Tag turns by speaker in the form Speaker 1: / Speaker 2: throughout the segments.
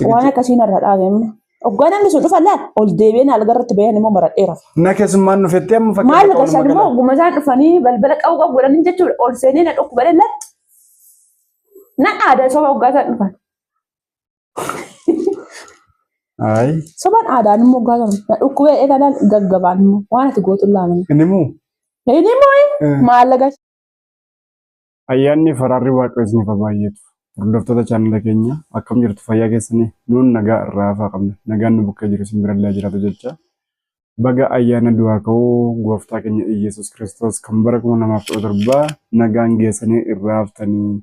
Speaker 1: Waan akkasiin irra dhaabamne. Oggaa namni sun dhufa laal ol deebiin algarratti bayan immoo maradheera.
Speaker 2: Na keessummaan dhufettee amma fakkii
Speaker 1: maal gashan immoo guma isaan dhufanii balbala qabu qabu godhanii jechuudha ol seenee na dhukku balee latti. Na aadaa soba oggaa isaan dhufan.
Speaker 2: Ay.
Speaker 1: Soban aadaan immoo oggaa isaan na dhukku balee eegalaan gaggabaan immoo waan ati gootu laamani.
Speaker 2: Inni moo?
Speaker 1: Inni moo maal lagas.
Speaker 2: Ayyaanni faraarri waaqesni fa baay'eetu. Hordoftoota chaanala keenya akkam jirtu fayyaa keessanii nuun nagaa irraa hafaa qabna. Nagaan nu bukkee jiru simbirallee jiraatu jecha. Baga ayyaana du'aa ka'uu gooftaa keenya Iyyasuus Kiristoos kan bara 2017 nagaan geessanii irraa haftanii.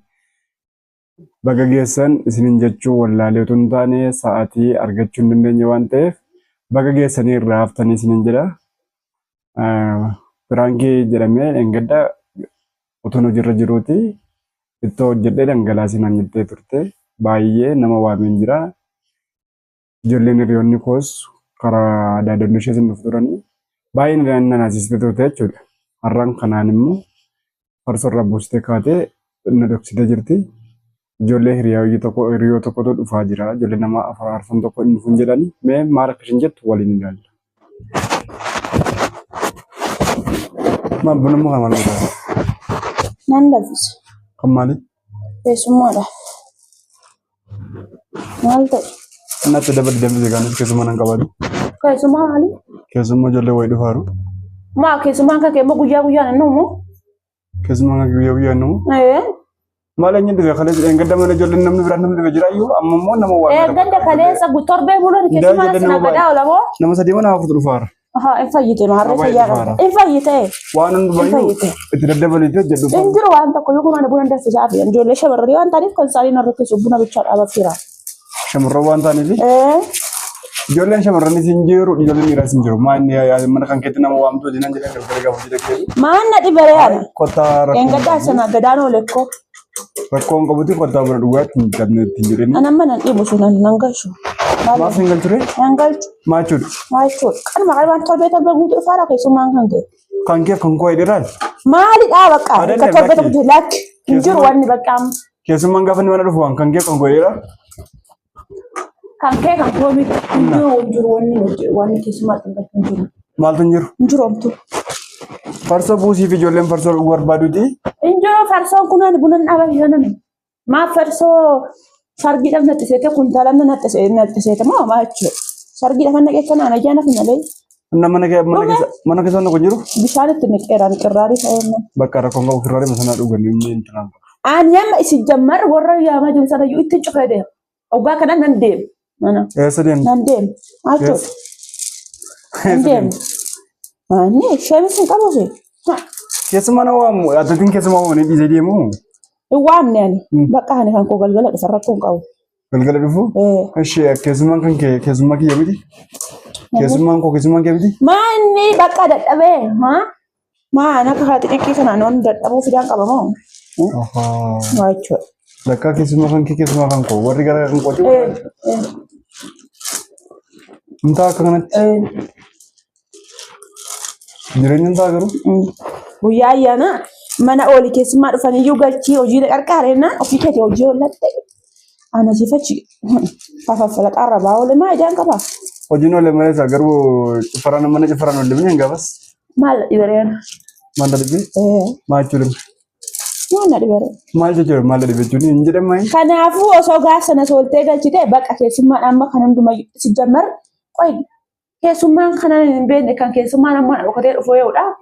Speaker 2: Baga geessan isiniin jechuu wallaalee otoo hin taane sa'aatii argachuu hin dandeenye waan ta'eef baga geessanii irraa haftanii isiniin jedha. Firaankii jedhamee engadda otoo hojiirra jiruuti. Ittoo hojjedhee dhangalaasinaan jettee turte baay'ee nama waameen jira. Ijoolleen hiriyoonni koos karaa daadannoo ishee sin dhufu turanii baay'ee nanaasistee turte jechuudha. Har'aan kanaan immoo farsoo irraa buustee kaatee na dhoksitee jirti. Ijoollee hiriyoo tokkotu dhufaa jira. Ijoollee nama arfan tokko hin dhufuun jedhanii mee maal akka isheen jettu waliin ilaalla. Maal bunammoo kan maal godhaa?
Speaker 1: Nan laffisa.
Speaker 2: Kemana?
Speaker 1: Semua dah. Malte.
Speaker 2: Nanti dapat jam sekian ke semua nang kawan.
Speaker 1: Kayak semua kali.
Speaker 2: Ke semua jole wai haru.
Speaker 1: Ma ke semua kan kayak mau guya nanu mu.
Speaker 2: Ke semua nang guya nanu.
Speaker 1: Eh.
Speaker 2: Malahnya juga kalau yang gada mana jole nam berantem juga jirayu, amma mau nama wai.
Speaker 1: Gada kali sabutor be bulan ke semua nang gada olah mo.
Speaker 2: Nama saya di mana aku terufar.
Speaker 1: Aha, efayite mahar saya. Efayite.
Speaker 2: Wanan bayu. Itu dah double itu jadi.
Speaker 1: Enjur wan tak koyo mana bulan dah sejak ya. Jole shabarri wan tadi kon sari naruh subuna bicara apa fira.
Speaker 2: Shamarra wan tadi ni. Jole shamarra ni sinjiru, jole ni rasinjiru. Mana ya mana kan kita nama wam tu jinan jinan kalau kita boleh kiri.
Speaker 1: Mana di berian?
Speaker 2: Kota.
Speaker 1: Yang gada sana gadano lekko.
Speaker 2: Rakong kabuti kota berdua tingkat tinjirin.
Speaker 1: Anak mana ibu sunan nanggashu.
Speaker 2: Maaf single curi?
Speaker 1: Single.
Speaker 2: Macur.
Speaker 1: Macur. Kan makan wantor betul begitu farah kayak sumang kan deh.
Speaker 2: Kangkep kangkoi diran.
Speaker 1: Mali awak kan. Kata betul betul lak. Injur wani bakam.
Speaker 2: Kayak sumang kapan mana tu fuang kangkep kangkoi diran?
Speaker 1: Kangkep kangkoi itu injur wani kismat tengah injur.
Speaker 2: Mal tunjur.
Speaker 1: Injur om tu.
Speaker 2: Farso busi vijolem farso luar badu di.
Speaker 1: Injur farso kunan bunan awal jalan. Ma farso sargi dah nanti saya kuntalan nanti saya mau macam sargi dah mana kita nak aja nak nyalai.
Speaker 2: Mana ke sana kunjuru?
Speaker 1: Bisa ni tunik eran kerari saya nak.
Speaker 2: Bakar aku nggak kerari masana tu gani ni tenang.
Speaker 1: Anya isi jamar warra ya macam sana you itu cukai deh. Oga kana nandem. Mana?
Speaker 2: Sedem.
Speaker 1: Nandem. Acuh. Nandem. Ni saya mesti kamu sih.
Speaker 2: Kesemana wamu? Ada ting kesemana ni bisa dia mu?
Speaker 1: Iwan ni, bakal ni kan kau galak disarap kau kau.
Speaker 2: Galak tu? Asyik kesemua kan kesemua kia bidi. Kesemua kia bidi.
Speaker 1: Mana bakal dat abe, ha? Mana kau hati kisah nanon dat abu sedang kau mau? Macam.
Speaker 2: Bakal kesemua kan kau. Warga galak kan kau tu. Entah kenapa. Jirannya entah kau.
Speaker 1: Buya ya na. Mana oli kesma rufani juga cio jida karena oke cio jio latte. Anak sih faci. Papa falat Arab awalnya mah jangan kapa.
Speaker 2: Ojino le mana sagar wo farana mana je farana le mana enggak bas?
Speaker 1: Mal iberian.
Speaker 2: Mana lebih? Macam.
Speaker 1: Mana iberian?
Speaker 2: Mal je mal lebih cuni injek mai.
Speaker 1: Karena aku osok gas na solte gal cite bak kesma amma kanan duma sejamar. Koi kesma kanan ben kan kesma amma aku kata foya udah.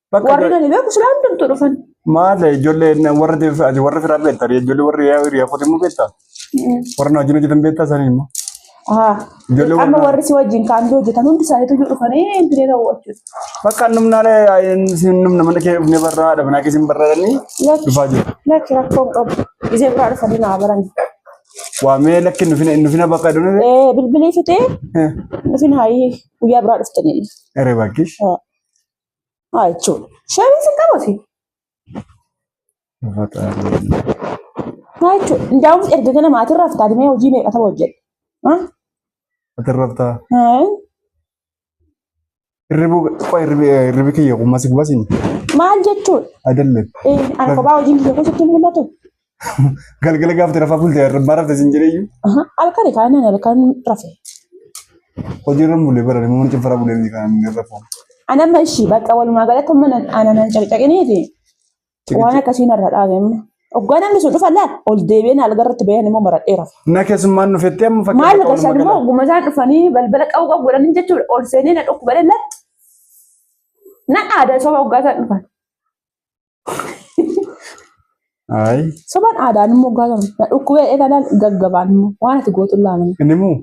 Speaker 1: Warna ni bagus London tu Rufan.
Speaker 2: Mana jole warna firar beta ya jole warna ya foto mu beta. Warna jino jitan beta sana ni mo. Amma
Speaker 1: warna si wajin kando jitan undi sana tu Rufan tidak tahu apa.
Speaker 2: Makan num nare ayen sinum namanya ke ne barra ada mana ke sim barra ni. Rufaju.
Speaker 1: Lek rakong ob. Ise barra Rufan ni nabaran.
Speaker 2: Wa me lek nufina bakal dulu.
Speaker 1: Beli fite. Nufina hai uya barra Rufan ni.
Speaker 2: Ere bagish.
Speaker 1: Acuh, siapa sih kamu sih? Acuh, jauh ergana mati rafta, di mana uji me kata wajib,
Speaker 2: Mati rafta. Ribu kaya aku masih bahas ini.
Speaker 1: Mal jatuh.
Speaker 2: Ada le.
Speaker 1: Anak kau bawa uji kita kau setuju mana tu?
Speaker 2: Galgala gaafte rafaa bulte irraa rafte sin jireeyyu.
Speaker 1: Halkan kanan halkan rafe.
Speaker 2: Hojiirra bulee barare mun cifara bulee ni kan rafu.
Speaker 1: Ana mashi bakka walumaa galatti mana anan caqcaqiniiti. Waan akkasiin irra dhaabemma. Ogganaan sun dhufa laal ol deebiin algarratti bayan immoo maradheera.
Speaker 2: Na keessummaan dhufettee amma
Speaker 1: fakkii maal gashan immoo gumasaan dhufanii balbala qabu qabu godhanii jechuudha ol seenee na dhukku balee latti. Na aadaa soba oggaasaan dhufan.
Speaker 2: Ay.
Speaker 1: Soban aadaan immoo oggaasaan na dhukku balee kanaan gaggabaan immoo waan ati gootu laaman.
Speaker 2: Inni moo?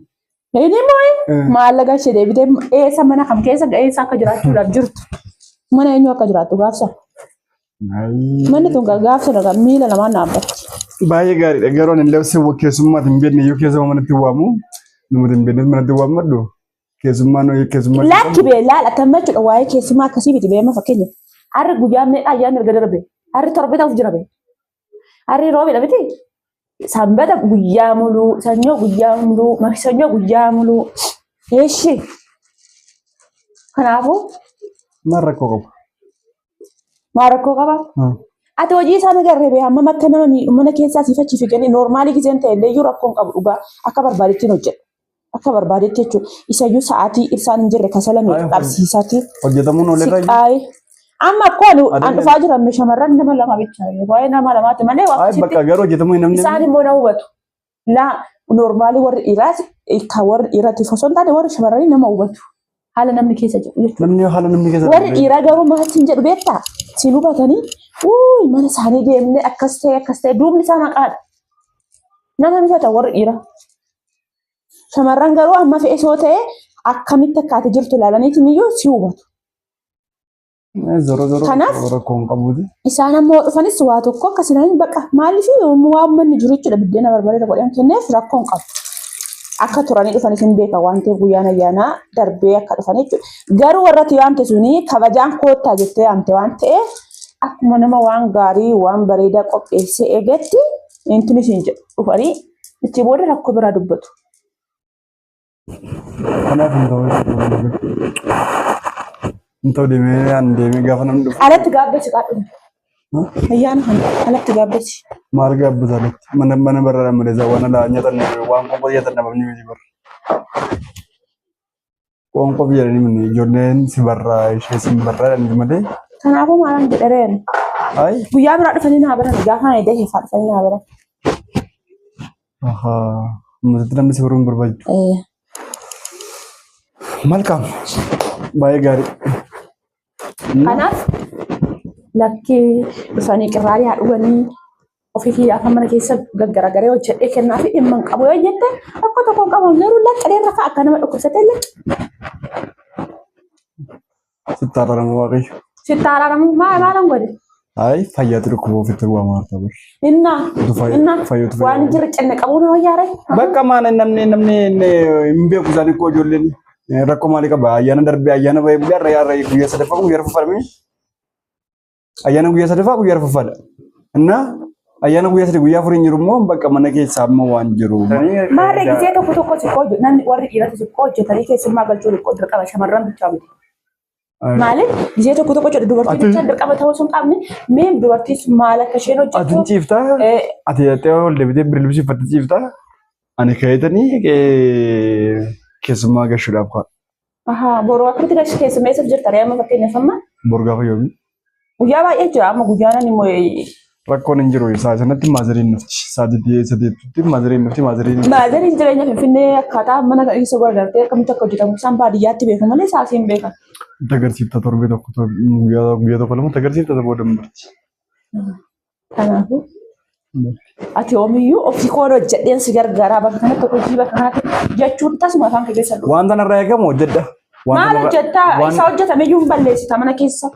Speaker 1: Maallaqa ishee deebitee eessa mana kam keessa eessa akka jiraachuudhaaf jirtu. Mana eenyu akka jiraattu gaafsa. Manni tun gaafsa dhagaa miila lamaan dhaabbatti.
Speaker 2: Baay'ee gaariidha. Garuu ani illee seewwa keessummaati hin beekne yoo keessuma manatti waamu namatti hin beekne manatti waamu maddu keessummaan yoo keessummaa.
Speaker 1: Lakki bee laal akkam jechuudha waa'ee keessummaa akkasii biti beema fakkeenya. Harri guyyaa meeqa ayyaana erga darbe harri torbe ta'uuf jira bee. Harri roobi dhabiti. Sanbata guyyaa muluu, sanyoo guyyaa muluu, maksanyoo guyyaa muluu. Eeshi. Kanaafuu.
Speaker 2: Maal rakkoo qabu?
Speaker 1: Maal rakkoo qaba? Ati hojii isaa nagarree bee amma akka nama mana keessaa siifachi fiiganii noormaalii giseen ta'e illee iyyuu rakkoon qabu dhugaa akka barbaadetti hojjedha. Akka barbaadetti jechuudha. Isayyuu sa'aatii ibsaan hin jirre kasala miidha qabsiisaati.
Speaker 2: Hojjetamuun oolirra
Speaker 1: jiru. Amma akkoo an dhufaa jiran shamarran nama lama bicha waa'ee nama lamaati malee
Speaker 2: waa bakka garuu hojjetamuu hin namni
Speaker 1: isaan immoo na hubatu laa noormaalii warri dhiiraas ka warri dhiiraatti osoo hin taane warri shamarranii nama hubatu haala namni keessa jiru jechuudha.
Speaker 2: Namni haala namni keessa
Speaker 1: warri dhiiraa garuu maatiin jedhu beektaa siin hubatanii mana isaanii deemnee akkas ta'e duubni isaa maqaadha nama hubata warri dhiiraa. Shamarran garuu amma fe'ee soo ta'e akkamitti akkaate jirtu ilaalaniitiin iyyuu si hubatu. Kanaaf isaan ammoo dhufanis waa tokko akkasiin baqa maaliif waan manni jiru jechuudha biddeena barbareeda godhan kenneef rakkoon qabu. Akka turanii dhufanis hin beeka waan ta'eef guyyaan ayyaanaa darbee akka dhufan jechuudha. Garuu warratti waamte suni kabajaan koottaa jettee waamte waan ta'eef akkuma nama waan gaarii waan bareedaa qopheessee eegetti intunis hin jedhu dhufanii itti booda rakkoo biraa dubbatu.
Speaker 2: Kanaaf hin ta'u. Entah di mana ande gaafa namni dhufu.
Speaker 1: Alatti gaabbasi qaadhu. Ayyaana kana alatti gaabbasi.
Speaker 2: Maal gaabbasa alatti? Mana barraa malee waan ala nyaatan waan qofa nyaatan namni miti barra. Waan qofa jedhanii mini ijoolleen si barraa ishee si barraa jedhanii malee.
Speaker 1: Kanaafuu maalaan jedhareen.
Speaker 2: Ay.
Speaker 1: Guyyaa biraa dhufanii naa baran gaafa na eeddee heeffaa dhufanii naa baran.
Speaker 2: Masitti namni si baruun barbaadu. Malkaam. Baay'ee gaarii.
Speaker 1: Kanaaf lakkee dhufanii qirraarii haa dhuganii ofii kiyyaaf mana keessa gaggaragaree hojjedhee kennaa fi dhimma hin qabu yoo jette akka tokko qabu garuu laqqalee rafaa akka nama dhukkubsatee illee.
Speaker 2: Sitti araaramu waaqayyo.
Speaker 1: Sitti araaramu maalaan godhe?
Speaker 2: Ay fayyaatu dhukkuba ofitti bu'aa maarta bari.
Speaker 1: Innaa waan jirri cinne qabu na wayyaare.
Speaker 2: Bakka maana namni hin beeku isaanii koo ijoolleen. Rakkoo maalii qaba? Ayyaana darbee ayyaana bahee guyyaa sadaffaa guyyaa arfaffadha. Ayyaana guyyaa sadaffaa guyyaa arfaffadha. Innaa ayyaana guyyaa sadii guyyaa afurii jiru immoo bakka mana keessaa amma waan jiru.
Speaker 1: Maarree gisee tokko siqqoo hojjetu namni warri dhiirati siqqoo hojjetanii keessummaa galchuu liqqoo dirqama shamarran bichaa miti. Maaliif gisee tokko hojjetu dubartii bichaa dirqama ta'uu sun qabne mee dubartii maal akka isheen hojjettu.
Speaker 2: Ati ciiftaa? Ati jettee ol deebitee birilbisi uffatte ciiftaa? Ani ka'eetanii keessummaa gashuudhaaf ka'a.
Speaker 1: Boruu akkamitti gashi keessummeessaaf jirta reema fakkeenyaaf amma?
Speaker 2: Boru gaafa yoomi?
Speaker 1: Guyyaa baay'ee jira amma guyyaan immoo
Speaker 2: rakkoon hin jiru isaa sanatti maazariin nufti. Sadeetti maazariin nufti maazariin.
Speaker 1: Maazariin jireenya Finfinnee akkaataa mana keessa garagartee akkamitti akka hojjetamu isaan baadiyyaatti beeku malee saasii hin beekan.
Speaker 2: Agarsiifta torbee tokko guyyaa tokko lama agarsiifta booda murti.
Speaker 1: Kanaafuu ati oomiyyuu ofii koon hojjedheen si gargaaraa bakka kanatti hojii bakka kanatti jechuun tasuma afaan keessa dhufu.
Speaker 2: Wanta narraa eegamu hojjedha.
Speaker 1: Maal hojjettaa? Isa hojjetame iyyuu hin balleessita mana keessa.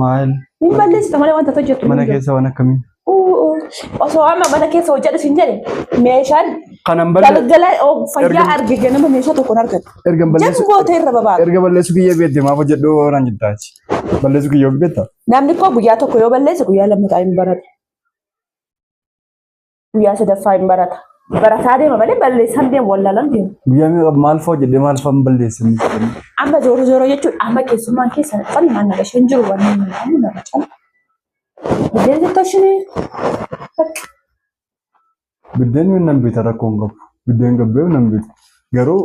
Speaker 2: Maal?
Speaker 1: Hin balleessita malee wanta hojjettu.
Speaker 2: Mana keessa waan akkamii?
Speaker 1: Osoo amma mana keessa hojjedhu sin jedhe meeshaan galgala fayyaa argee nama meeshaa tokkoon argatu. Jechuun gootee irra babaadha.
Speaker 2: Erga balleessu kiyyee beekte maaf hojjedhu naan jettaachi. Balleessu kiyyee beekta.
Speaker 1: Namni koo guyyaa tokko yoo balleesse guyyaa lammataa hin baratu. Guyyaa sadaffaa hin barata. Barataa deema malee balleessan deemu wallaalan deemu.
Speaker 2: Guyyaa maal fa'aa hojjedhee maal fa'aa hin balleessan.
Speaker 1: Amma zooroo jechuun amma keessummaan keessa dhufanii maal naga isheen jiru waan hin nama cala. Biddeen jettoo ishee
Speaker 2: biddeen nan bita rakkoon qabu. Biddeen gabbee nan bita. Garuu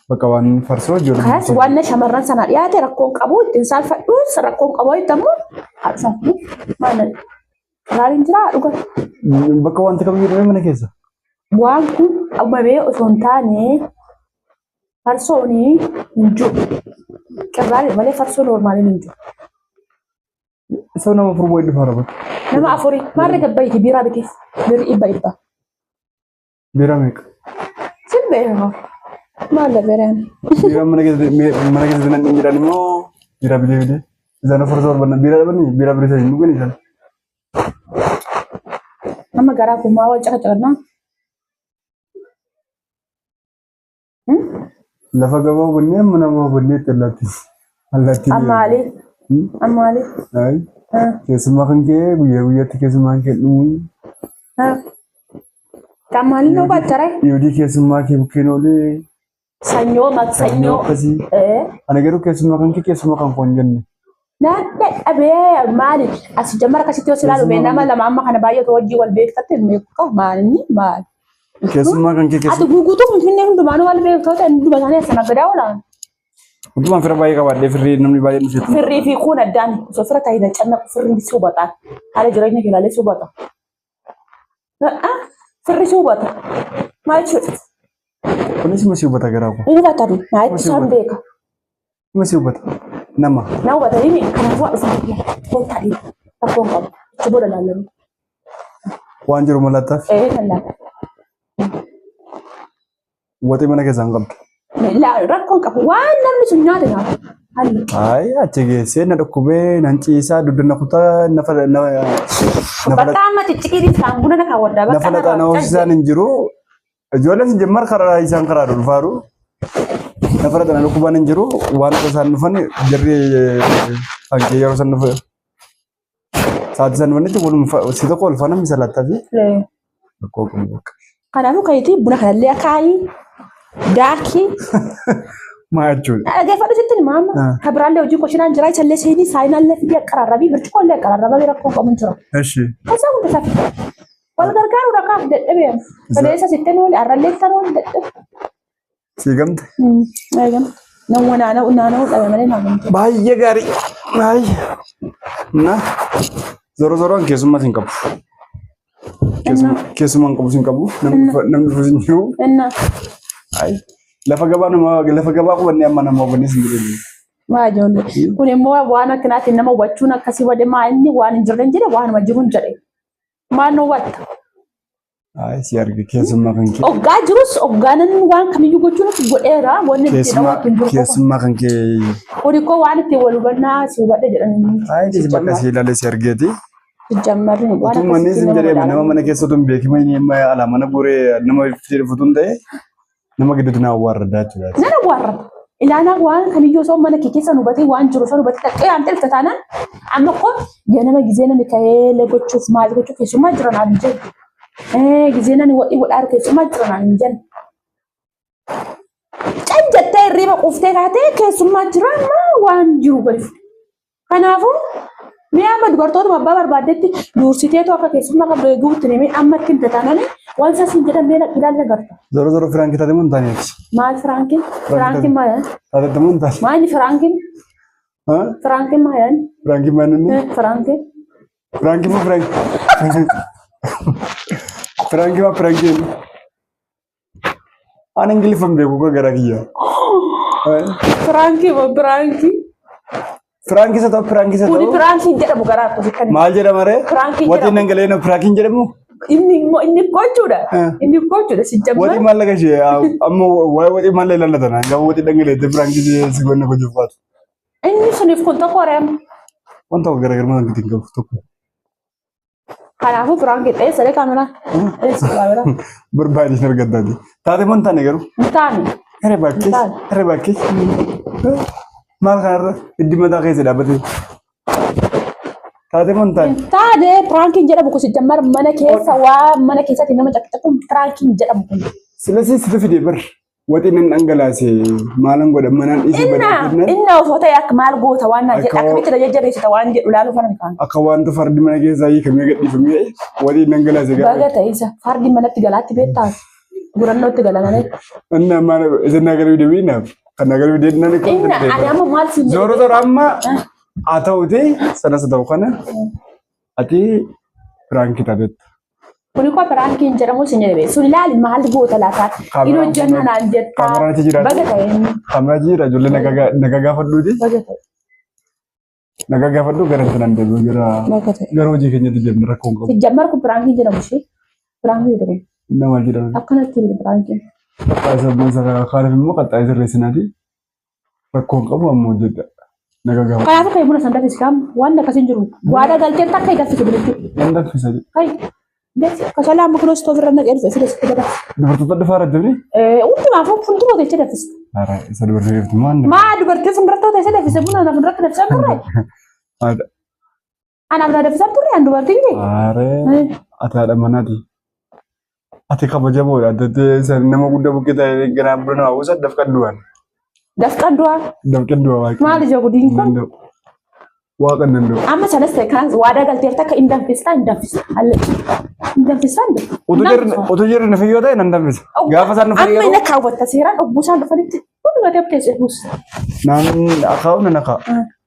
Speaker 2: bakka waan farsoo jiru.
Speaker 1: Kaas waan shamarran sana dhiyaate rakkoon qabu ittiin saalfadhuus rakkoon qabu ittamoo haadha maal gaariin jira dhuga.
Speaker 2: Bakka wanti kam jedhamee mana keessa.
Speaker 1: Waan kun ammamee osoo hin taane farsooni hin jiru. Qirraari malee farsoo normaaliin hin jiru.
Speaker 2: Isa nama afur boo'ee dhufa rabat.
Speaker 1: Nama afurii maarra gabbaayiti biiraa biteef birri dhibba.
Speaker 2: Biiraa meeqa?
Speaker 1: Sibbeeraa maalla biraan.
Speaker 2: Biiraa mana keessa nan jedhan immoo biiraa bitee isaan afur torban biiraa dhabanii biiraa bitee hin dhugani isaan.
Speaker 1: Nama garaa kumaa wal caqacaqannaa.
Speaker 2: Lafa gabaa bunnee mana moo bunnee itti allaattii.
Speaker 1: Ammaali.
Speaker 2: Keessumaa kan kee guyyaa guyyaatti keessumaa kee dhumuun.
Speaker 1: Ammaali noo baachare.
Speaker 2: Yoodii keessumaa kee bukkeen oolee.
Speaker 1: Sanyoo maksanyoo.
Speaker 2: Ana garuu keessumaa kan kee keessumaa kan foon jenne.
Speaker 1: Naannoo dhabee maali as jammara akkasitti yoo silaalu nama lama amma kana baay'atu hojii wal beektatte meeqa maali.
Speaker 2: Keessumaa kan kee
Speaker 1: ati guutuu finfinnee hundumaan wal beektoota hunduma isaanii asana gadaa oolan.
Speaker 2: Hundumaan fira baay'ee qabaadhee firrii namni baay'een dhufeetu.
Speaker 1: Firrii fi kun addaan osoo fira taa'ee canna firrii si hubataan haala jireenya kee ilaalee si hubata. Firri si hubata maal jechuudha?
Speaker 2: Kunis ma si hubata garaa koo?
Speaker 1: Ni hubata dun maal isaan beeka?
Speaker 2: Ma si hubata nama.
Speaker 1: Na hubata ni kanaafuu waa dhufan kun taa'ee rakkoon qabu itti booda laallamu.
Speaker 2: Waan jiru malattaaf.
Speaker 1: Kan laata.
Speaker 2: Wati mana keessaan qabdu.
Speaker 1: Rakkoon qabu waan namni sun nyaata nyaata.
Speaker 2: Ay achi geessee na dhukkubee nan ciisaa duddana kutaa
Speaker 1: bakka amma xixiqqii isaan buna na kaawwaddaa bakka
Speaker 2: nafa laxaa na hoosisaan hin jiru. Ijoolleen jammar karaa isaan karaa dhulfaaru. Nafa laxaa na dhukkubaan hin jiru waan isaan dhufan jirri hankee yeroo isaan dhufe. Saati isaan dhufanitti si tokko ol faana misalattaa fi rakkoo qabu bakka.
Speaker 1: Kanaafuu kayitii buna kanallee akaayii daakii.
Speaker 2: Maal jechuudha?
Speaker 1: Dhaggeeffadhu sittiin maama. Kabiraallee hojii qoshinaan jira isallee seenii saayinaallee fidee qararrabii birciqoollee qararrabaa rakkoo qabu hin jira. Kasaa hunda safi. Wal gargaaru rakkaaf dadhabee. Kaleessa sittiin oole arrallee tan oole dadhabe.
Speaker 2: Siigamte?
Speaker 1: Siigamte. Nama naannoo dhabe malee naannoo.
Speaker 2: Baay'ee gaarii. Na zoro keessummaa hin qabu. Keessumaan qabu sin qabu namni dhufu sin jiru. Lafa gabaa qubanne amma nama hubannee sin jiru.
Speaker 1: Maa ijoollee kun immoo waan akkanaatiin nama hubachuun akkasii wade maa inni waan hin jirre jedhe waanuma jiru hin jedhe. Maan nu hubatta?
Speaker 2: Si arge keessummaa kan kee.
Speaker 1: Oggaa jirus oggaanan waan kamiyyuu gochuun godheera wanni itti dhawaatu hin jiru.
Speaker 2: Keessummaa kan kee.
Speaker 1: Kuni koo waan itti wal hubannaa si hubadhe jedhanii.
Speaker 2: Bakka si ilaalee si argeeti.
Speaker 1: Jammarri waan
Speaker 2: akkasii manni sin jedhee nama mana keessatti hin beekima inni ala mana goree nama fidee futuun ta'e nama gidduutti na awwaarraddaa jechuudha.
Speaker 1: Nana awwaarradda. Ilaanaa waan kamiyyuu osoo mana kee keessa hubatee waan jiru osoo hubatee taqqee aan ta'e taanaan amma koo ganama gizee namni ka'ee gochuuf maal gochuuf keessummaa jiran aan hin jennu. Gizee namni wadhii wadhaa keessummaa jiran aan hin jennu. Can jettee hirriba quuftee kaatee keessummaa jiran waan jiru gadi fuudhe. Kanaafuu mi'a amma dubartoota abbaa barbaaddetti dursiteetu akka keessummaa qabdu eeguutti nemee amma ittiin taataanani waan isaas hin jedhan beela ilaalle garta.
Speaker 2: Zoro firaanki taate mun taaneeti.
Speaker 1: Maal firaankiin? Firaankiin maal?
Speaker 2: Taate mun taate.
Speaker 1: Maal firaankiin? Firaankiin maal?
Speaker 2: Firaankiin maal inni?
Speaker 1: Firaankiin.
Speaker 2: Firaankiin moo firaankiin? Firaankiin moo firaankiin? Aan ingiliffaan beeku gara kiyya.
Speaker 1: Firaankiin moo firaankiin?
Speaker 2: Firaankiin isa ta'u firaankiin isa ta'u.
Speaker 1: Kuni firaankiin jedhamu garaa akkasii kan.
Speaker 2: Maal jedhama ree?
Speaker 1: Firaankiin jedhamu.
Speaker 2: Wati nangalee firaankiin jedhamu.
Speaker 1: Inni gochuudha. Inni gochuudha si jamma.
Speaker 2: Wati maal laga ishee amma waa'ee wati maal ilaallatana gaafa wati dhangalee firaankiin si goonna gochuuf baatu.
Speaker 1: Inni suniif kun tokko reem.
Speaker 2: Wanta garaagarummaa kan ittiin qabu tokko.
Speaker 1: Kanaafuu firaankiin ta'ee sadee kaameraa.
Speaker 2: Barbaadee hin argattaati. Taate moo hin taane garuu?
Speaker 1: Hin taane.
Speaker 2: Heree bakkee. Maal kanarra iddi mataa keessa dhaabbatee. Taate moo hin taane?
Speaker 1: Taate firaankiin jedhamu kun si jammar mana keessa waa mana keessatti nama caqcaquun firaankiin jedhamu kun.
Speaker 2: Silasi situ fidee bar. Watiin nan dhangalaase maalan godha manaan dhiisee badhaafannaan.
Speaker 1: Inni osoo ta'e akka maal goota waan naan jedhe akkamitti jajjabeessita waan jedhu ilaaluu fana kan.
Speaker 2: Akka wanta fardi mana keessaa hiikamee gadhiifamee watiin dhangalaase gaafa.
Speaker 1: Baga ta'e isa fardi manatti galaatti beektaa gurannootti galanane.
Speaker 2: Inni ammaa isa nagaruu deebiinaaf kan nagaruu deebiinaan ikko.
Speaker 1: Inni ani amma maal siin
Speaker 2: Zooro zooro amma haa ta'uti sanas ta'u kana ati firaankii taatetta.
Speaker 1: Kuni koo piraankiin jedhamu sin jedhame sun ilaali maal goota laataa inni hojjanna naan jettaa
Speaker 2: Kaameraatti jira.
Speaker 1: baga ta'e
Speaker 2: Kaameraa jira ijoollee nagaa gaafadhuuti.
Speaker 1: baga ta'e
Speaker 2: Nagaa gaafadhu gara sanaan deebi'u
Speaker 1: baga ta'e
Speaker 2: gara hojii keenyatti deemnu rakkoon qabu.
Speaker 1: si jammar kun piraankiin jedhamu ishee piraankiin jedhamu
Speaker 2: Nama jedhamu.
Speaker 1: akkanatti illee piraankiin
Speaker 2: Qaxxaayisa buusa kaaniif immoo qaxxaayisa sirreessinaati. Rakkoon qabu ammoo hojjedha. Nagaa gaafadhu.
Speaker 1: kanaafuu ka'ee buna sandaafis kaam waan akkasiin jiru waada galteen takka hidhaffise bilitti
Speaker 2: Yan danfisa.
Speaker 1: kai Deti kasola amma kuno stoof irra naqee dhufe fides kudha
Speaker 2: Dubartoota dhufaa irra jirri?
Speaker 1: ultima fo fuuldura teessee dafis
Speaker 2: Haaraa isa dubartii jirti maal?
Speaker 1: maa dubartii fuuldura teessee dafise buna na fuuldura dafisa turre
Speaker 2: Haadha.
Speaker 1: ana bira dafisa turre an dubartii ni
Speaker 2: Haaree ati haadha manaati. Ati kabajamoodha. Ati nama guddaa bukkee ta'e ganaa bira nama hawwisa dafqan du'an.
Speaker 1: dafqan du'a
Speaker 2: Dafqan du'a waaqni.
Speaker 1: maal ija gudiin kun
Speaker 2: Waaqan danda'u.
Speaker 1: amma sanas ta'e kan waada galteef takka hin danfista halle hin danfista
Speaker 2: Utuu jirri na fiyyoo ta'e nan danfisa. Gaafa isaan nu
Speaker 1: amma
Speaker 2: fayyadu.
Speaker 1: inni kaawwatta seeraan obbusaan dhufanitti hundi gateef teessee buus
Speaker 2: Naan akaa'u nan akaa'u.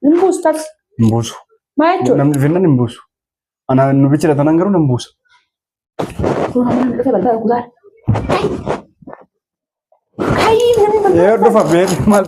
Speaker 1: hin buustas
Speaker 2: Hin buusu.
Speaker 1: maa jechuudha
Speaker 2: Namni finnan hin buusu. Ana nu bichira tanan garuu nan buusa.
Speaker 1: kun hamma namni dhufee balbala kutaa kai
Speaker 2: Yoo dhufa beeku maal